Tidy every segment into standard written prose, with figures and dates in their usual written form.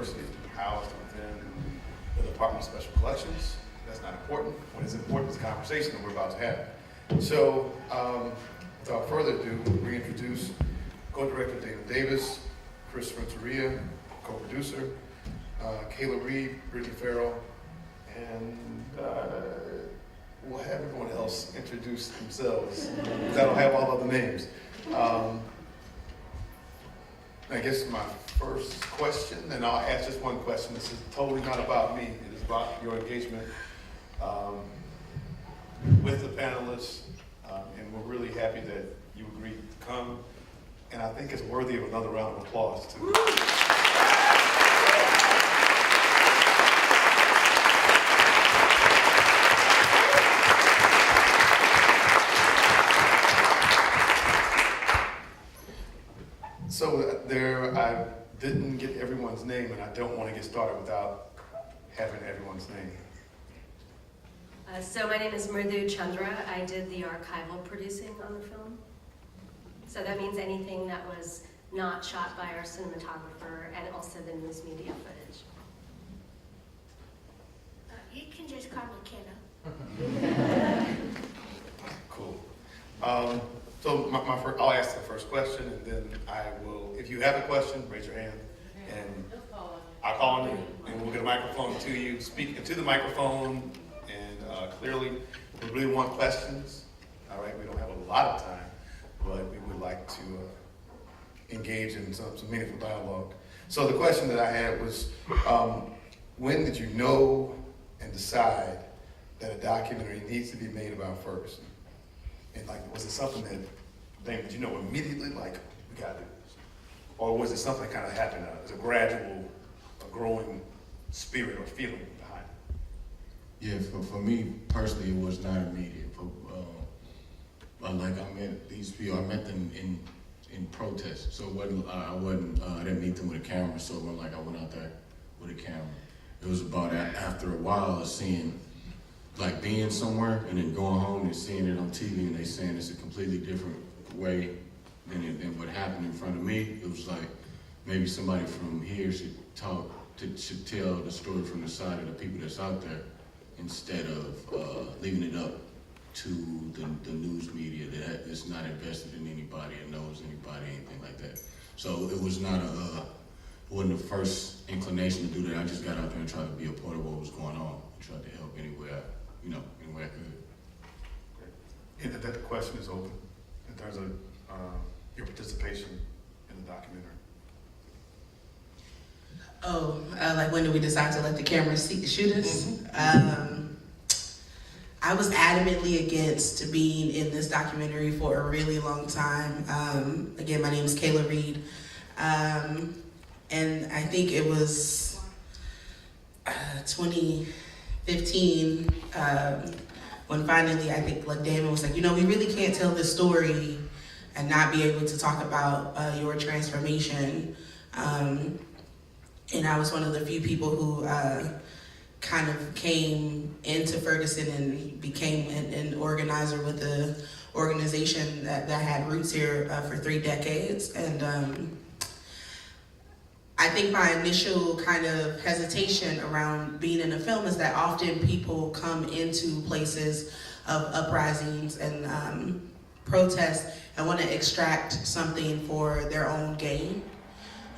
University, housed within the Department of Special Collections. That's not important. What is important is the conversation that we're about to have. So, without further ado, reintroduce co-director Damon Davis, Chris Renteria, co-producer, Kayla Reed, Brittany Ferrell, and we'll have everyone else introduce themselves, because I don't have all other names. I guess my first question, and I'll ask just one question. This is totally not about me. It is about your engagement with the panelists, and we're really happy that you agreed to come. And I think it's worthy of another round of applause, too. So I didn't get everyone's name, and I don't want to get started without having everyone's name. So my name is Mridu Chandra. I did the archival producing on the film. So that means anything that was not shot by our cinematographer and also the news media footage. You can just call me Kayla. Cool. So I'll ask the first question, and then I will, if you have a question, raise your hand, and I'll call on you, and we'll get a microphone to you. Speak into the microphone, and clearly, we really want questions. All right, we don't have a lot of time, but we would like to engage in some meaningful dialogue. So the question that I had was, when did you know and decide that a documentary needs to be made about Ferguson? And was it something that, did you know immediately, like, we gotta do this? Or was it something that kind of happened as a gradual, growing spirit or feeling behind it? Yeah, for me personally, it was not immediate. Like I met these people, I met them in protest. So it wasn't, I didn't meet them with a camera, so it wasn't like I went out there with a camera. It was about after a while of seeing, like being somewhere and then going home and seeing it on TV and they saying it's a completely different way than what happened in front of me. It was like maybe somebody from here should should tell the story from the side of the people that's out there instead of leaving it up to the news media that is not invested in anybody or knows anybody, anything like that. So it was not wasn't the first inclination to do that. I just got out there and tried to be a part of what was going on and tried to help any way I could. And that the question is open in terms of your participation in the documentary. Oh, like when did we decide to let the camera shoot us? Mm-hmm. I was adamantly against being in this documentary for a really long time. Again, my name is Kayla Reed. And I think it was 2015 when finally I think like Damon was like, we really can't tell this story and not be able to talk about your transformation. And I was one of the few people who kind of came into Ferguson and became an organizer with the organization that had roots here for 3 decades. And I think my initial kind of hesitation around being in a film is that often people come into places of uprisings and protests and want to extract something for their own gain.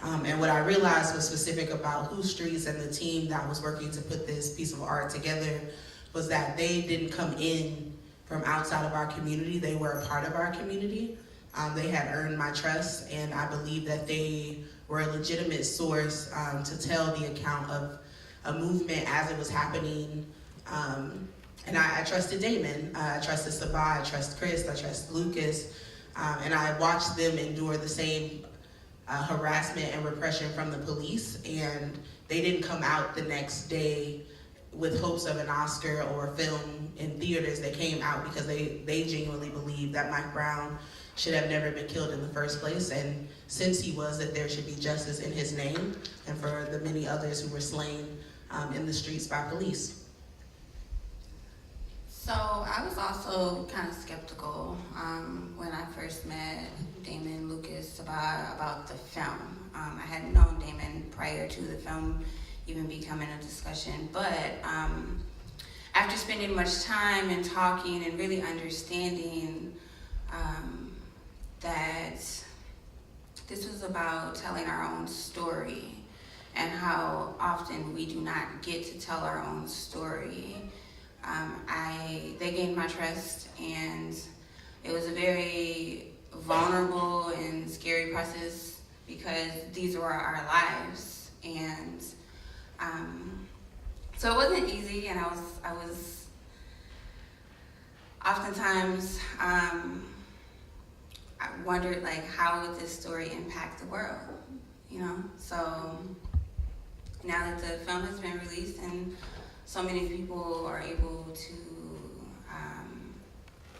And what I realized was specific about Who Streets and the team that was working to put this piece of art together was that they didn't come in from outside of our community. They were a part of our community. They had earned my trust, and I believe that they were a legitimate source to tell the account of a movement as it was happening. And I trusted Damon, I trusted Sabaah, I trust Chris, I trust Lucas, and I watched them endure the same harassment and repression from the police, and they didn't come out the next day with hopes of an Oscar or a film in theaters. They came out because they genuinely believed that Mike Brown should have never been killed in the first place, and since he was, that there should be justice in his name and for the many others who were slain in the streets by police. So I was also kind of skeptical when I first met Damon, Lucas, Sabaah about the film. I had known Damon prior prior to the film even becoming a discussion. But after spending much time and talking and really understanding that this was about telling our own story and how often we do not get to tell our own story, they gained my trust, and it was a very vulnerable and scary process because these were our lives. And so it wasn't easy, and I was oftentimes I wondered, like, how would this story impact the world, you know? So now that the film has been released and so many people are able to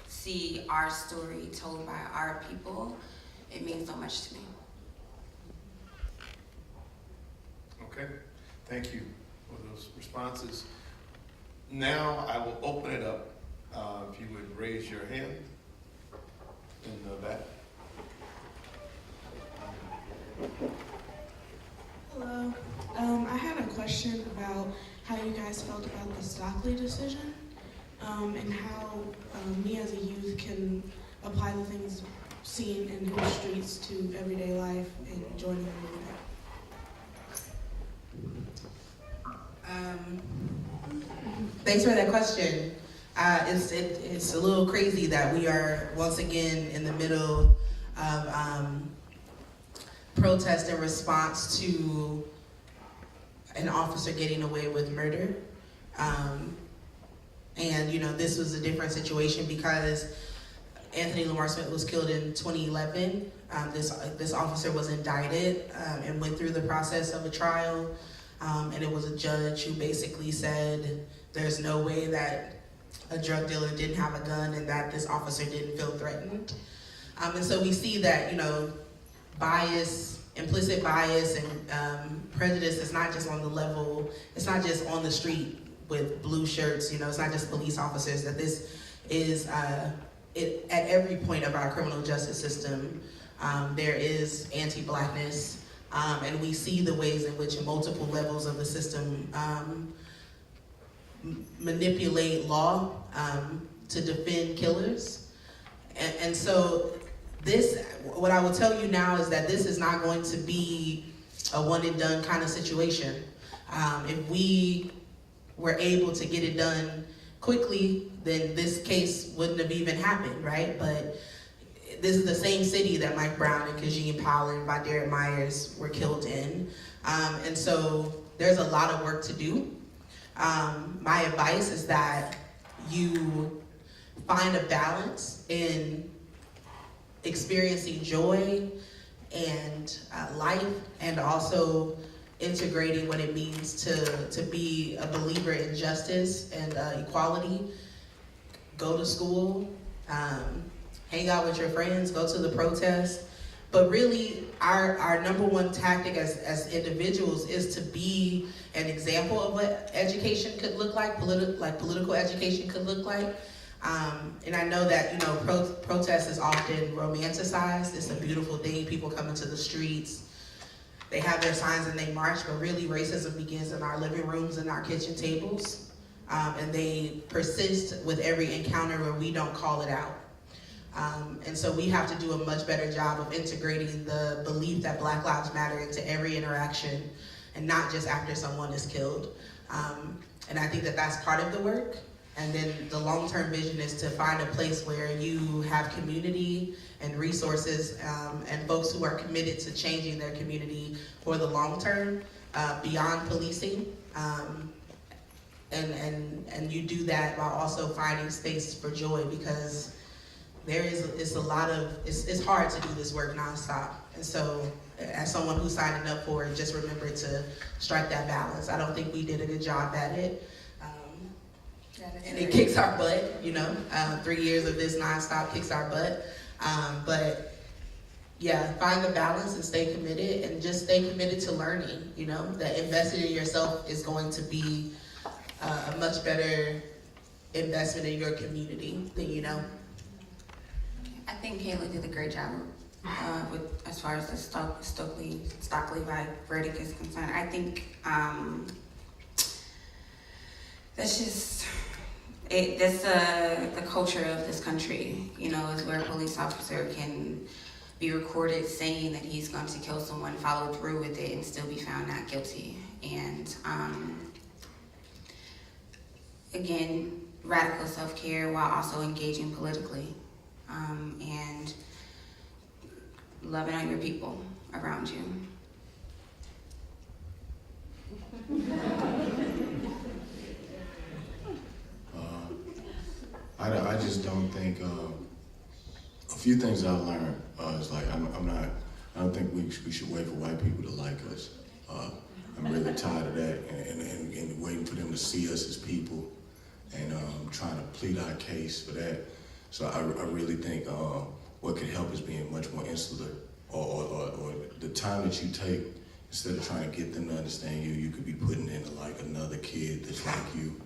see our story told by our people, it means so much to me. Okay, thank you for those responses. Now I will open it up. If you would raise your hand in the back. Hello. I had a question about how you guys felt about the Stockley decision, and how me as a youth can apply the things seen in the streets to everyday life and joining the movement. Thanks for that question. It's a little crazy that we are once again in the middle of protest in response to an officer getting away with murder. And you know, this was a different situation because Anthony Lamar Smith was killed in 2011. This officer was indicted and went through the process of a trial. And it was a judge who basically said there's no way that a drug dealer didn't have a gun and that this officer didn't feel threatened. And so we see that, you know, bias, implicit bias and prejudice is not just on the level, it's not just on the street with blue shirts, you know, it's not just police officers, that this is at every point of our criminal justice system, there is anti-Blackness, and we see the ways in which multiple levels of the system manipulate law to defend killers. And so this, what I will tell you now is that this is not going to be a one and done kind of situation. If we were able to get it done quickly, then this case wouldn't have even happened, right? But this is the same city that Mike Brown and Kajeen Powell and Derek Myers were killed in. And so there's a lot of work to do. My advice is that you find a balance in experiencing joy and life, and also integrating what it means to be a believer in justice and equality. Go to school, hang out with your friends, go to the protest. But really, our number one tactic as individuals is to be an example of what education could look like, political education could look like. And I know that, you know, protest is often romanticized. It's a beautiful thing. People come into the streets, they have their signs and they march, but really racism begins in our living rooms and our kitchen tables. And they persist with every encounter where we don't call it out. And so we have to do a much better job of integrating the belief that Black Lives Matter into every interaction, and not just after someone is killed. And I think that that's part of the work. And then the long-term vision is to find a place where you have community and resources and folks who are committed to changing their community for the long term, beyond policing. And you do that while also finding space for joy, because it's hard to do this work nonstop. And so as someone who's signing up for it, just remember to strike that balance. I don't think we did a good job at it. And it kicks our butt, you know, 3 years of this nonstop kicks our butt. But yeah, find the balance and stay committed, and just stay committed to learning, you know, that investing in yourself is going to be a much better investment in your community than you know. I think Kayla did a great job as far as the Stockley verdict is concerned. I think that's just it. That's the culture of this country. You know, is where a police officer can be recorded saying that he's going to kill someone, follow through with it, and still be found not guilty. And again, radical self-care while also engaging politically, and loving on your people around you. I just don't think, a few things I've learned is like, I don't think we should wait for white people to like us. I'm really tired of that and waiting for them to see us as people and trying to plead our case for that. So I really think what could help is being much more insular, or the time that you take, instead of trying to get them to understand you, you could be putting in like another kid that's like you.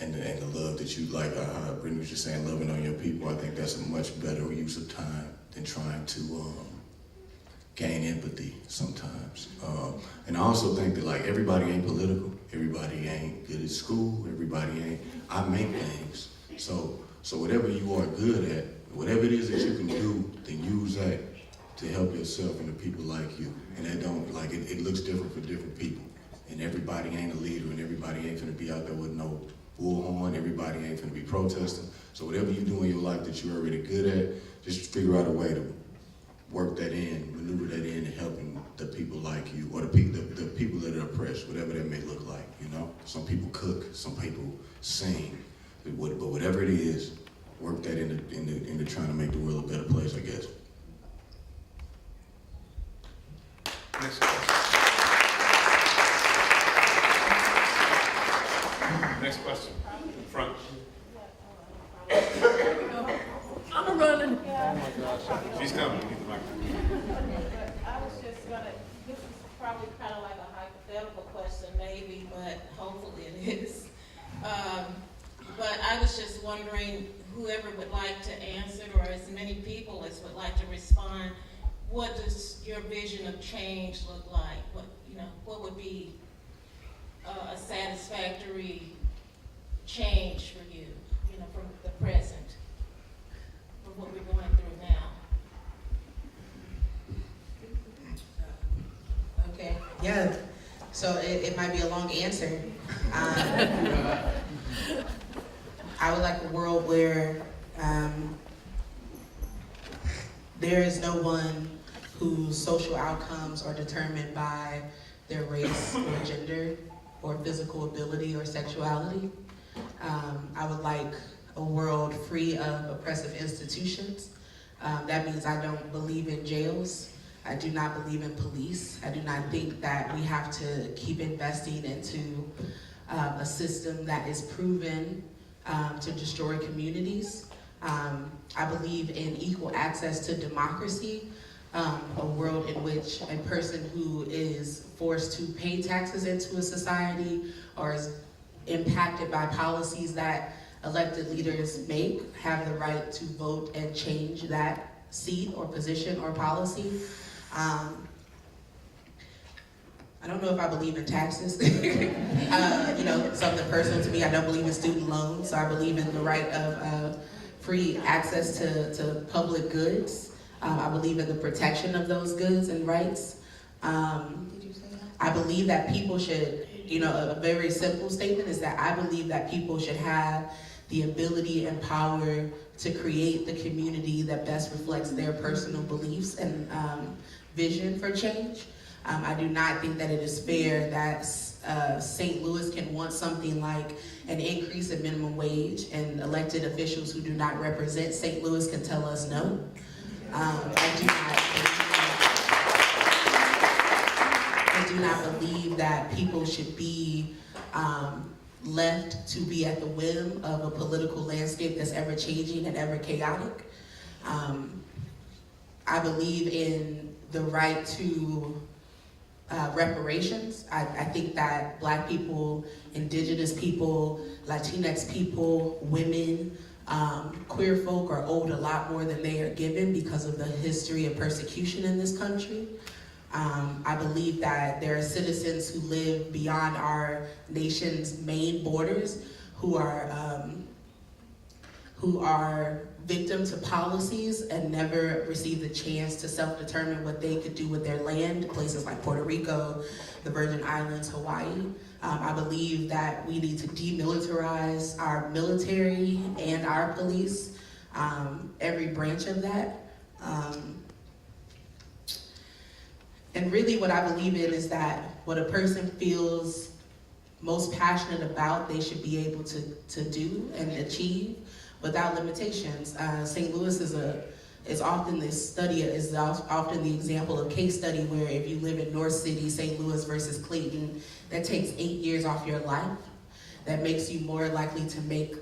And the love that you, like Brittany was just saying, loving on your people, I think that's a much better use of time than trying to gain empathy sometimes. And I also think that like everybody ain't political, everybody ain't good at school, everybody ain't, I make things. So whatever you are good at, whatever it is that you can do, then use that to help yourself and the people like you. And that don't, like, it looks different for different people. And everybody ain't a leader, and everybody ain't gonna be out there with no bullhorn, everybody ain't gonna be protesting. So whatever you do in your life that you're already good at, just figure out a way to work that in, maneuver that in, and helping the people like you, or the people that are oppressed, whatever that may look like, you know? Some people cook, some people sing, but whatever it is, work that into trying to make the world a better place, I guess. Next question. Next question. Front. I'm running. She's coming. You need the microphone. I was just gonna, this is probably kind of like a hypothetical question maybe, but hopefully it is. But I was just wondering, whoever would like to answer, or as many people as would like to respond, what does your vision of change look like? What would be a satisfactory change for you, from the present, from what we're going through now? Okay, yeah, so it might be a long answer. I would like a world where there is no one whose social outcomes are determined by their race or gender or physical ability or sexuality. I would like a world free of oppressive institutions. That means I don't believe in jails. I do not believe in police. I do not think that we have to keep investing into a system that is proven to destroy communities. I believe in equal access to democracy, a world in which a person who is forced to pay taxes into a society or is impacted by policies that elected leaders make have the right to vote and change that seat or position or policy. I don't know if I believe in taxes. Something personal to me. I don't believe in student loans, so I believe in the right of free access to public goods. I believe in the protection of those goods and rights. I believe that people should, a very simple statement is that I believe that people should have the ability and power to create the community that best reflects their personal beliefs and vision for change. I do not think that it is fair that St. Louis can want something like an increase in minimum wage and elected officials who do not represent St. Louis can tell us no. I do not believe that people should be left to be at the whim of a political landscape that's ever changing and ever chaotic. I believe in the right to reparations. I think that Black people, Indigenous people, Latinx people, women, Queer folk are owed a lot more than they are given because of the history of persecution in this country. I believe that there are citizens who live beyond our nation's main borders who are victim to policies and never receive the chance to self-determine what they could do with their land, places like Puerto Rico, the Virgin Islands, Hawaii. I believe that we need to demilitarize our military and our police, every branch of that. And really what I believe in is that what a person feels most passionate about, they should be able to do and achieve without limitations. St. Louis is often often the example of case study where if you live in North City, St. Louis versus Clayton, that takes 8 years off your life. That makes you more likely to make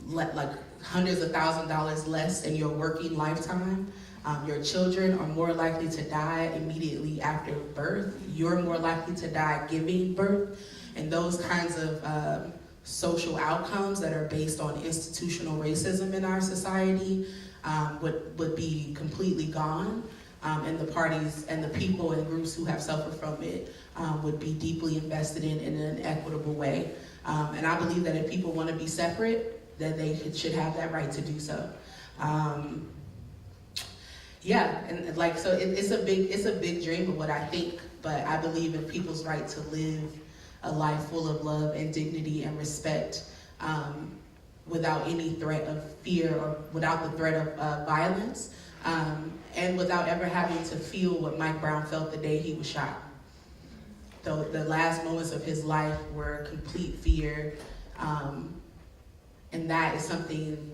like hundreds of $1,000s less in your working lifetime. Your children are more likely to die immediately after birth. You're more likely to die giving birth. And those kinds of social outcomes that are based on institutional racism in our society would be completely gone. And the parties and the people and groups who have suffered from it would be deeply invested in an equitable way. And I believe that if people want to be separate, that they should have that right to do so. Yeah, and like, so it's a big dream of what I think, but I believe in people's right to live a life full of love and dignity and respect, without any threat of fear or without the threat of violence, and without ever having to feel what Mike Brown felt the day he was shot. The last moments of his life were complete fear, and that is something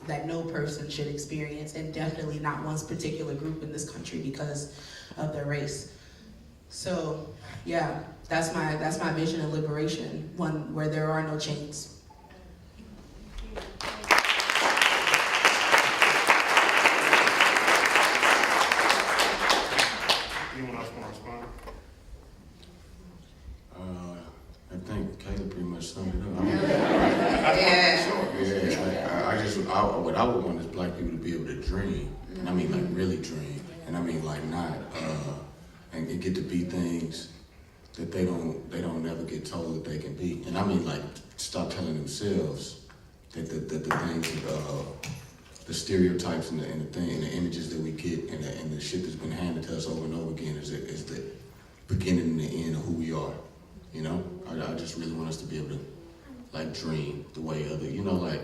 that no person should experience, and definitely not one particular group in this country because of their race. So, yeah, that's my vision of liberation, one where there are no chains. Anyone else want to respond? I think Kayla pretty much summed it up. What I would want is black people to be able to dream, and I mean like really dream, and I mean like not, and get to be things that they don't never get told that they can be, and I mean like stop telling themselves that the things, the stereotypes and the images that we get and the shit that's been handed to us over and over again is the beginning and the end of who we are. You know, I just really want us to be able to like dream the way other, you know, like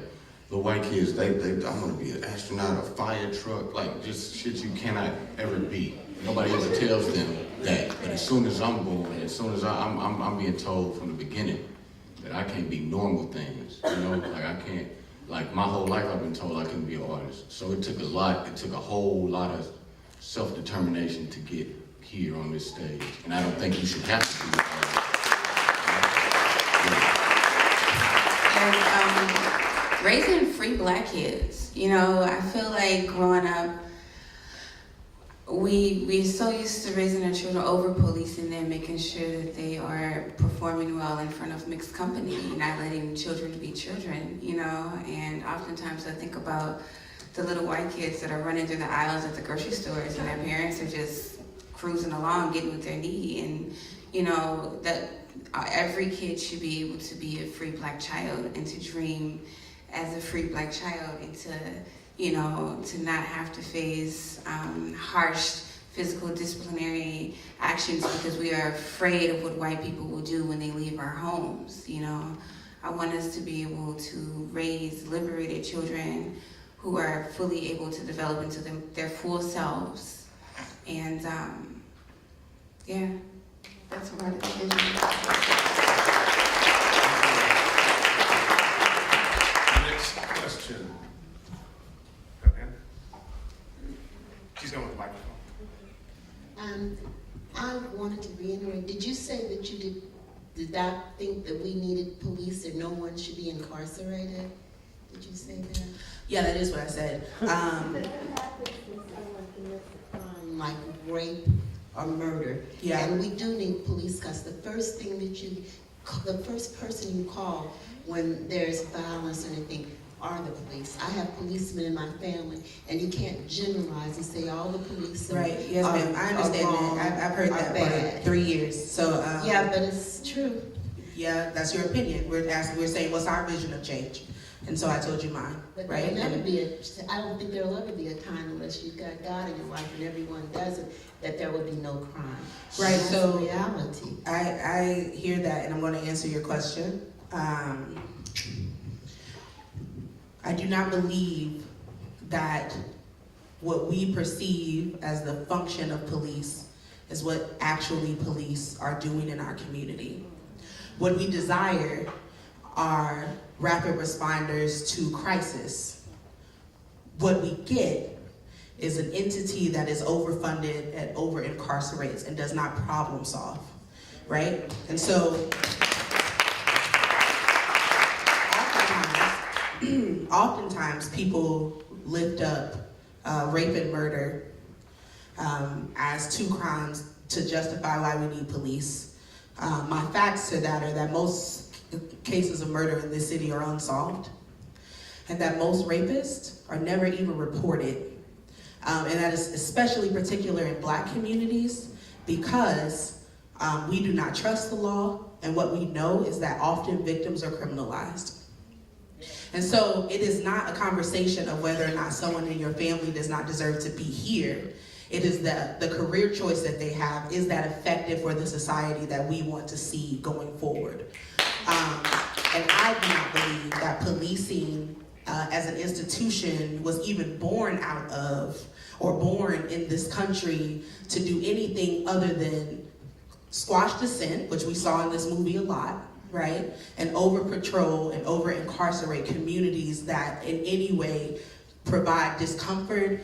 the white kids, I want to be an astronaut, a fire truck, like just shit you cannot ever be. Nobody ever tells them that. But as soon as I'm born, as soon as I'm being told from the beginning that I can't be normal things, you know, like I can't, like my whole life I've been told I couldn't be an artist. So it took a whole lot of self-determination to get here on this stage. And I don't think you should have to be an artist. Raising free black kids, you know, I feel like growing up, we're so used to raising our children over policing them, making sure that they are performing well in front of mixed company, not letting children be children, you know, and oftentimes I think about the little white kids that are running through the aisles at the grocery stores and their parents are just cruising along, getting what they need, and, you know, that every kid should be able to be a free black child and to dream as a free black child and to, you know, to not have to face harsh physical disciplinary actions because we are afraid of what white people will do when they leave our homes, you know. I want us to be able to raise liberated children who are fully able to develop into their full selves. And yeah, that's part of the vision. Question. She's going with the microphone. I wanted to reiterate, did you say that you did not think that we needed police or no one should be incarcerated? Did you say that? Yeah, that is what I said. Like rape or murder. Yeah. And we do need police because the first person you call when there's violence or anything, are the police. I have policemen in my family, and you can't generalize and say all the police Right, yes ma'am, I understand that. I've heard that for 3 years, so. Yeah, but it's true. Yeah, that's your opinion. We're saying, what's our vision of change? And so I told you mine, But right? there'll never be I don't think there'll ever be a time unless you've got God in your life and everyone does it, that there will be no crime. Right, That's so reality. I hear that, and I'm going to answer your question. I do not believe that what we perceive as the function of police is what actually police are doing in our community. What we desire are rapid responders to crisis. What we get is an entity that is overfunded and over-incarcerates and does not problem solve, right? And so, oftentimes people lift up rape and murder as two crimes to justify why we need police. My facts to that are that most cases of murder in this city are unsolved, and that most rapists are never even reported. And that is especially particular in Black communities because we do not trust the law, and what we know is that often victims are criminalized. And so it is not a conversation of whether or not someone in your family does not deserve to be here. It is the career choice that they have, is that effective for the society that we want to see going forward? And I do not believe that policing as an institution was even born out of or born in this country to do anything other than squash dissent, which we saw in this movie a lot, right? And over-patrol and over-incarcerate communities that in any way provide discomfort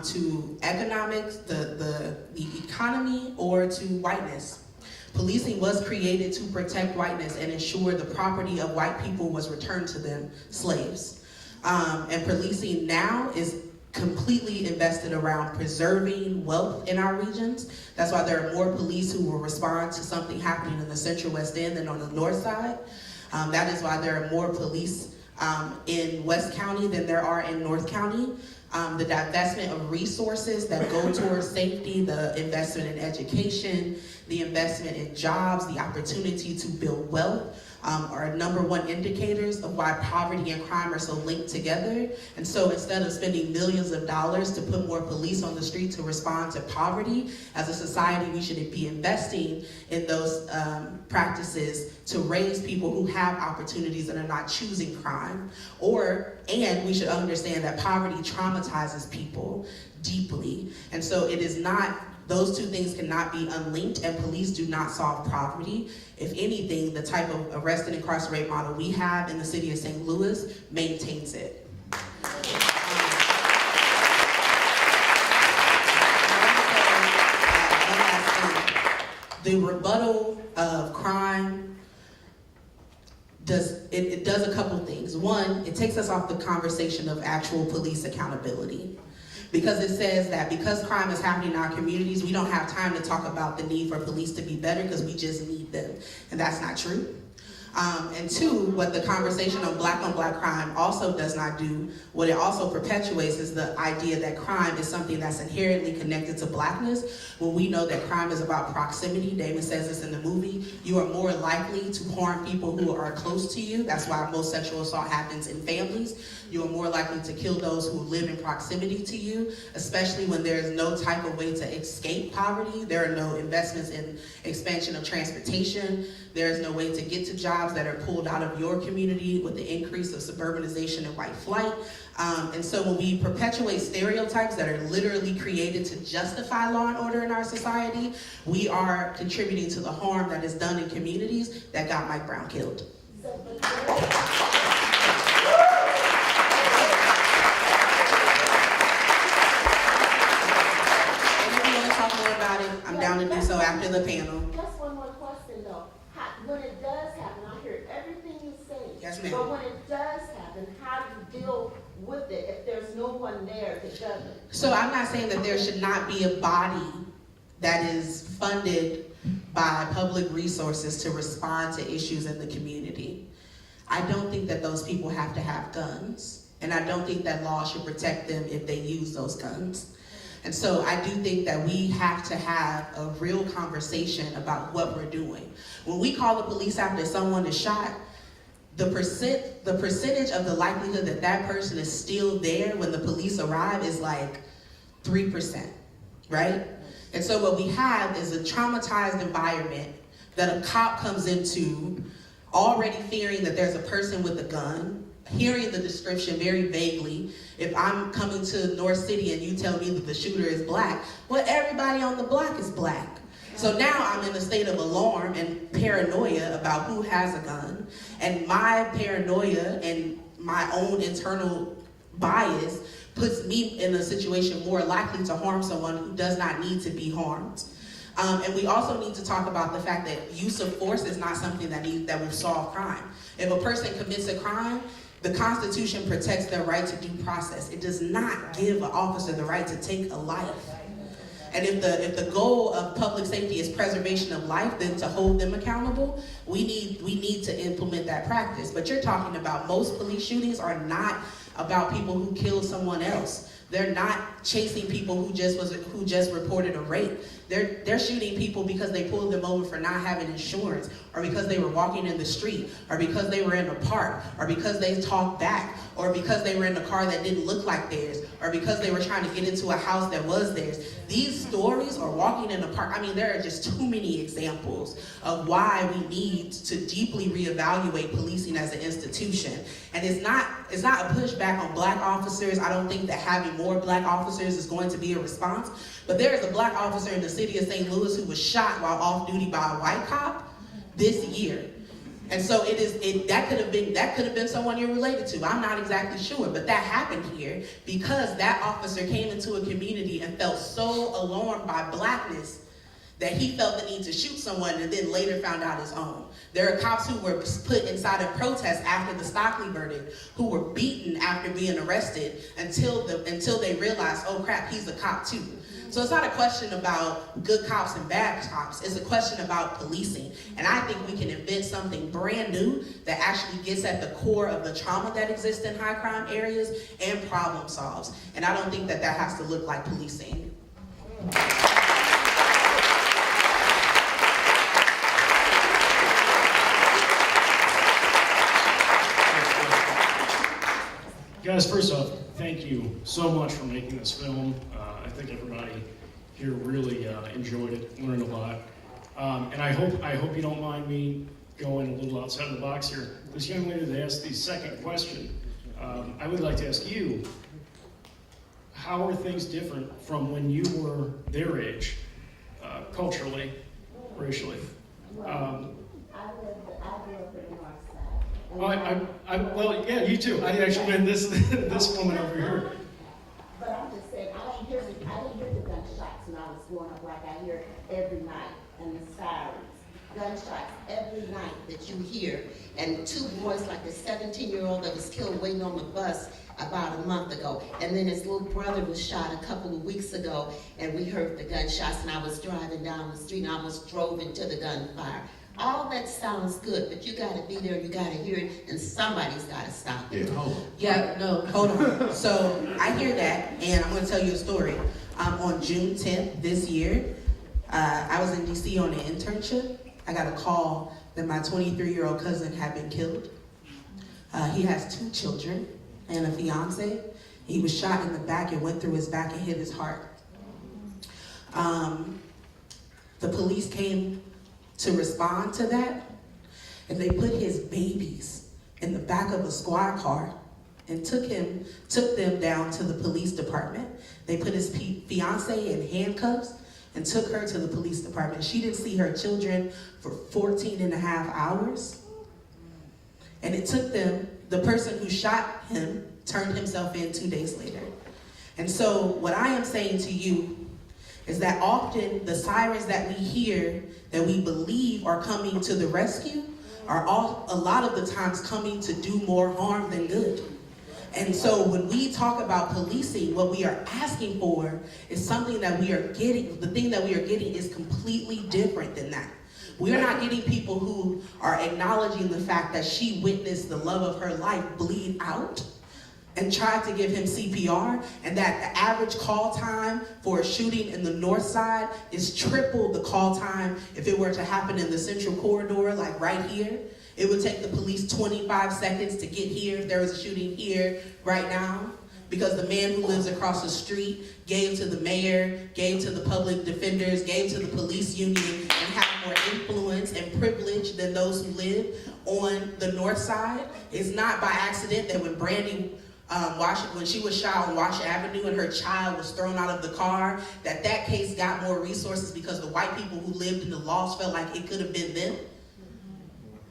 to economics, the economy, or to whiteness. Policing was created to protect whiteness and ensure the property of white people was returned to them, slaves. And policing now is completely invested around preserving wealth in our regions. That's why there are more police who will respond to something happening in the Central West End than on the North Side. That is why there are more police in West County than there are in North County. The divestment of resources that go towards safety, the investment in education, the investment in jobs, the opportunity to build wealth are #1 indicators of why poverty and crime are so linked together. And so instead of spending millions of dollars to put more police on the street to respond to poverty, as a society we should be investing in those practices to raise people who have opportunities and are not choosing crime. And we should understand that poverty traumatizes people deeply. And so it is not, those two things cannot be unlinked, and police do not solve poverty. If anything, the type of arrest and incarcerate model we have in the city of St. Louis maintains it. The rebuttal of crime does a couple things. One, it takes us off the conversation of actual police accountability. Because it says that because crime is happening in our communities, we don't have time to talk about the need for police to be better because we just need them. And that's not true. And two, what the conversation on black crime also does not do, what it also perpetuates is the idea that crime is something that's inherently connected to Blackness, when we know that crime is about proximity. Damon says this in the movie. You are more likely to harm people who are close to you. That's why most sexual assault happens in families. You are more likely to kill those who live in proximity to you, especially when there is no type of way to escape poverty. There are no investments in expansion of transportation. There is no way to get to jobs that are pulled out of your community with the increase of suburbanization and white flight. And so when we perpetuate stereotypes that are literally created to justify law and order in our society, we are contributing to the harm that is done in communities that got Mike Brown killed. I'm down to do so after the panel. Just one more question though. When it does happen, I hear everything you say. Yes, ma'am. But when it does happen, how do you deal with it if there's no one there that doesn't? So I'm not saying that there should not be a body that is funded by public resources to respond to issues in the community. I don't think that those people have to have guns, and I don't think that law should protect them if they use those guns. And so I do think that we have to have a real conversation about what we're doing. When we call the police after someone is shot, the percentage of the likelihood that that person is still there when the police arrive is like 3%, right? And so what we have is a traumatized environment that a cop comes into already fearing that there's a person with a gun, hearing the description very vaguely. If I'm coming to North City and you tell me that the shooter is black, well, everybody on the block is black. So now I'm in a state of alarm and paranoia about who has a gun, and my paranoia and my own internal bias puts me in a situation more likely to harm someone who does not need to be harmed. And we also need to talk about the fact that use of force is not something that will solve crime. If a person commits a crime, the Constitution protects their right to due process. It does not give an officer the right to take a life. And if the goal of public safety is preservation of life, then to hold them accountable, we need to implement that practice. But you're talking about most police shootings are not about people who killed someone else. They're not chasing people who just reported a rape. They're shooting people because they pulled them over for not having insurance, or because they were walking in the street, or because they were in a park, or because they talked back, or because they were in a car that didn't look like theirs, or because they were trying to get into a house that was theirs. These stories, or walking in a park, I mean, there are just too many examples of why we need to deeply reevaluate policing as an institution. And it's not a pushback on black officers. I don't think that having more black officers is going to be a response. But there is a black officer in the city of St. Louis who was shot while off duty by a white cop this year. And so that could have been someone you're related to. I'm not exactly sure, but that happened here because that officer came into a community and felt so alarmed by blackness that he felt the need to shoot someone and then later found out his own. There are cops who were put inside of protest after the Stockley verdict who were beaten after being arrested until they realized, oh crap, he's a cop too. So it's not a question about good cops and bad cops, it's a question about policing. And I think we can invent something brand new that actually gets at the core of the trauma that exists in high crime areas and problem solves. And I don't think that has to look like policing. Guys, first off, thank you so much for making this film. I think everybody here really enjoyed it, learned a lot. And I hope you don't mind me going a little outside of the box here. This young lady that asked the second question, I would like to ask you, how are things different from when you were their age, culturally, racially? Well, yeah, you too. I actually met this woman over here. But I'm just saying, I didn't hear the gunshots when I was growing up like I hear every night, and the sirens. Gunshots every night that you hear. And 2 boys, like the 17-year-old that was killed waiting on the bus about a month ago. And then his little brother was shot a couple of weeks ago, and we heard the gunshots, and I was driving down the street, and I almost drove into the gunfire. All that sounds good, but you gotta be there, you gotta hear it, and somebody's gotta stop it. Hold on. So I hear that, and I'm gonna tell you a story. On June 10th this year, I was in DC on an internship. I got a call that my 23-year-old cousin had been killed. He has 2 children and a fiance. He was shot in the back and went through his back and hit his heart. The police came to respond to that, and they put his babies in the back of a squad car and took them down to the police department. They put his fiance in handcuffs and took her to the police department. She didn't see her children for 14 and a half hours. And it took them, the person who shot him turned himself in 2 days later. And so what I am saying to you is that often the sirens that we hear, that we believe are coming to the rescue, are a lot of the times coming to do more harm than good. And so when we talk about policing, what we are asking for is something that we are getting. The thing that we are getting is completely different than that. We are not getting people who are acknowledging the fact that she witnessed the love of her life bleed out and tried to give him CPR, and that the average call time for a shooting in the north side is triple the call time if it were to happen in the central corridor, like right here. It would take the police 25 seconds to get here if there was a shooting here right now, because the man who lives across the street gave to the mayor, gave to the public defenders, gave to the police union, and had more influence and privilege than those who live on the north side. It's not by accident that when Brandy when she was shot on Wash Avenue and her child was thrown out of the car, that case got more resources because the white people who lived in the loft felt like it could have been them.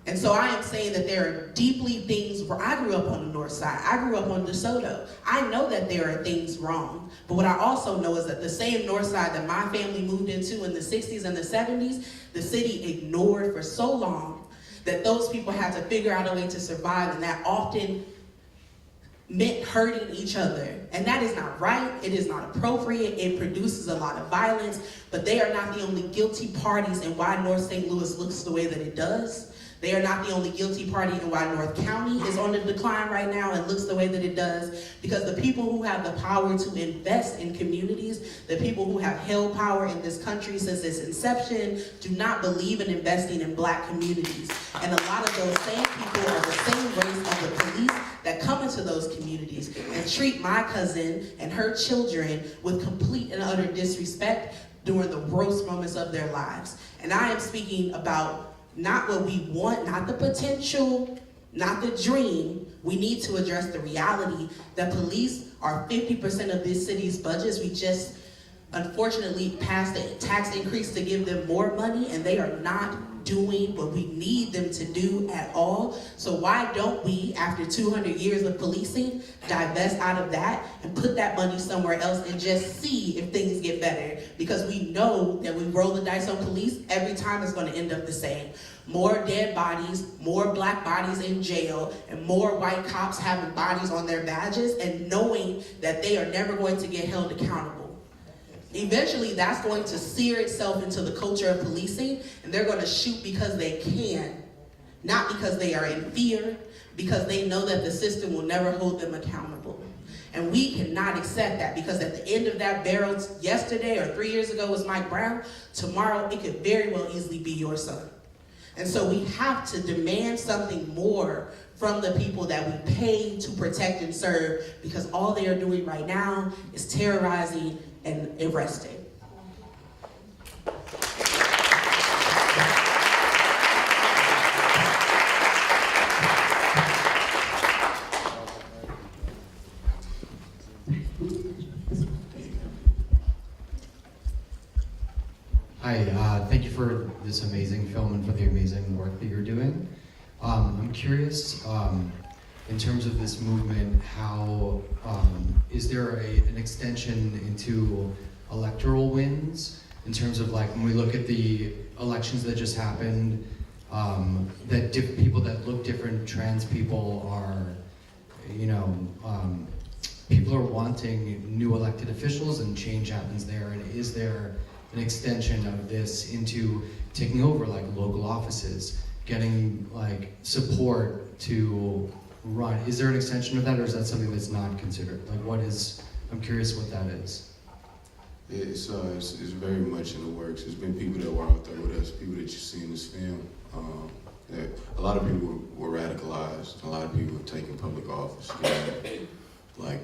And so I am saying that there are deeply things where I grew up on the north side. I grew up on DeSoto. I know that there are things wrong, but what I also know is that the same north side that my family moved into in the 60s and the 70s, the city ignored for so long that those people had to figure out a way to survive, and that often meant hurting each other. And that is not right, it is not appropriate, it produces a lot of violence, but they are not the only guilty parties in why North St. Louis looks the way that it does. They are not the only guilty party in why North County is on the decline right now and looks the way that it does, because the people who have the power to invest in communities, the people who have held power in this country since its inception, do not believe in investing in black communities. And a lot of those same people are the same race of the police that come into those communities and treat my cousin and her children with complete and utter disrespect during the worst moments of their lives. And I am speaking about not what we want, not the potential, not the dream. We need to address the reality that police are 50% of this city's budgets. We just unfortunately passed a tax increase to give them more money, and they are not doing what we need them to do at all. So why don't we, after 200 years of policing, divest out of that and put that money somewhere else and just see if things get better? Because we know that we roll the dice on police, every time it's going to end up the same. More dead bodies, more black bodies in jail, and more white cops having bodies on their badges and knowing that they are never going to get held accountable. Eventually, that's going to sear itself into the culture of policing, and they're going to shoot because they can, not because they are in fear, because they know that the system will never hold them accountable. And we cannot accept that, because at the end of that barrel yesterday or 3 years ago was Mike Brown, tomorrow it could very well easily be your son. And so we have to demand something more from the people that we pay to protect and serve, because all they are doing right now is terrorizing and arresting. Hi, thank you for this amazing film and for the amazing work that you're doing. I'm curious, in terms of this movement, how is there an extension into electoral wins? In terms of, like, when we look at the elections that just happened, that people that look different, trans people are, people are wanting new elected officials, and change happens there. And is there an extension of this into taking over, like, local offices, getting, like, support to run? Is there an extension of that, or is that something that's not considered? Like, I'm curious what that is. It's very much in the works. There's been people that were out there with us, people that you see in this film. That a lot of people were radicalized. A lot of people were taking public office. Like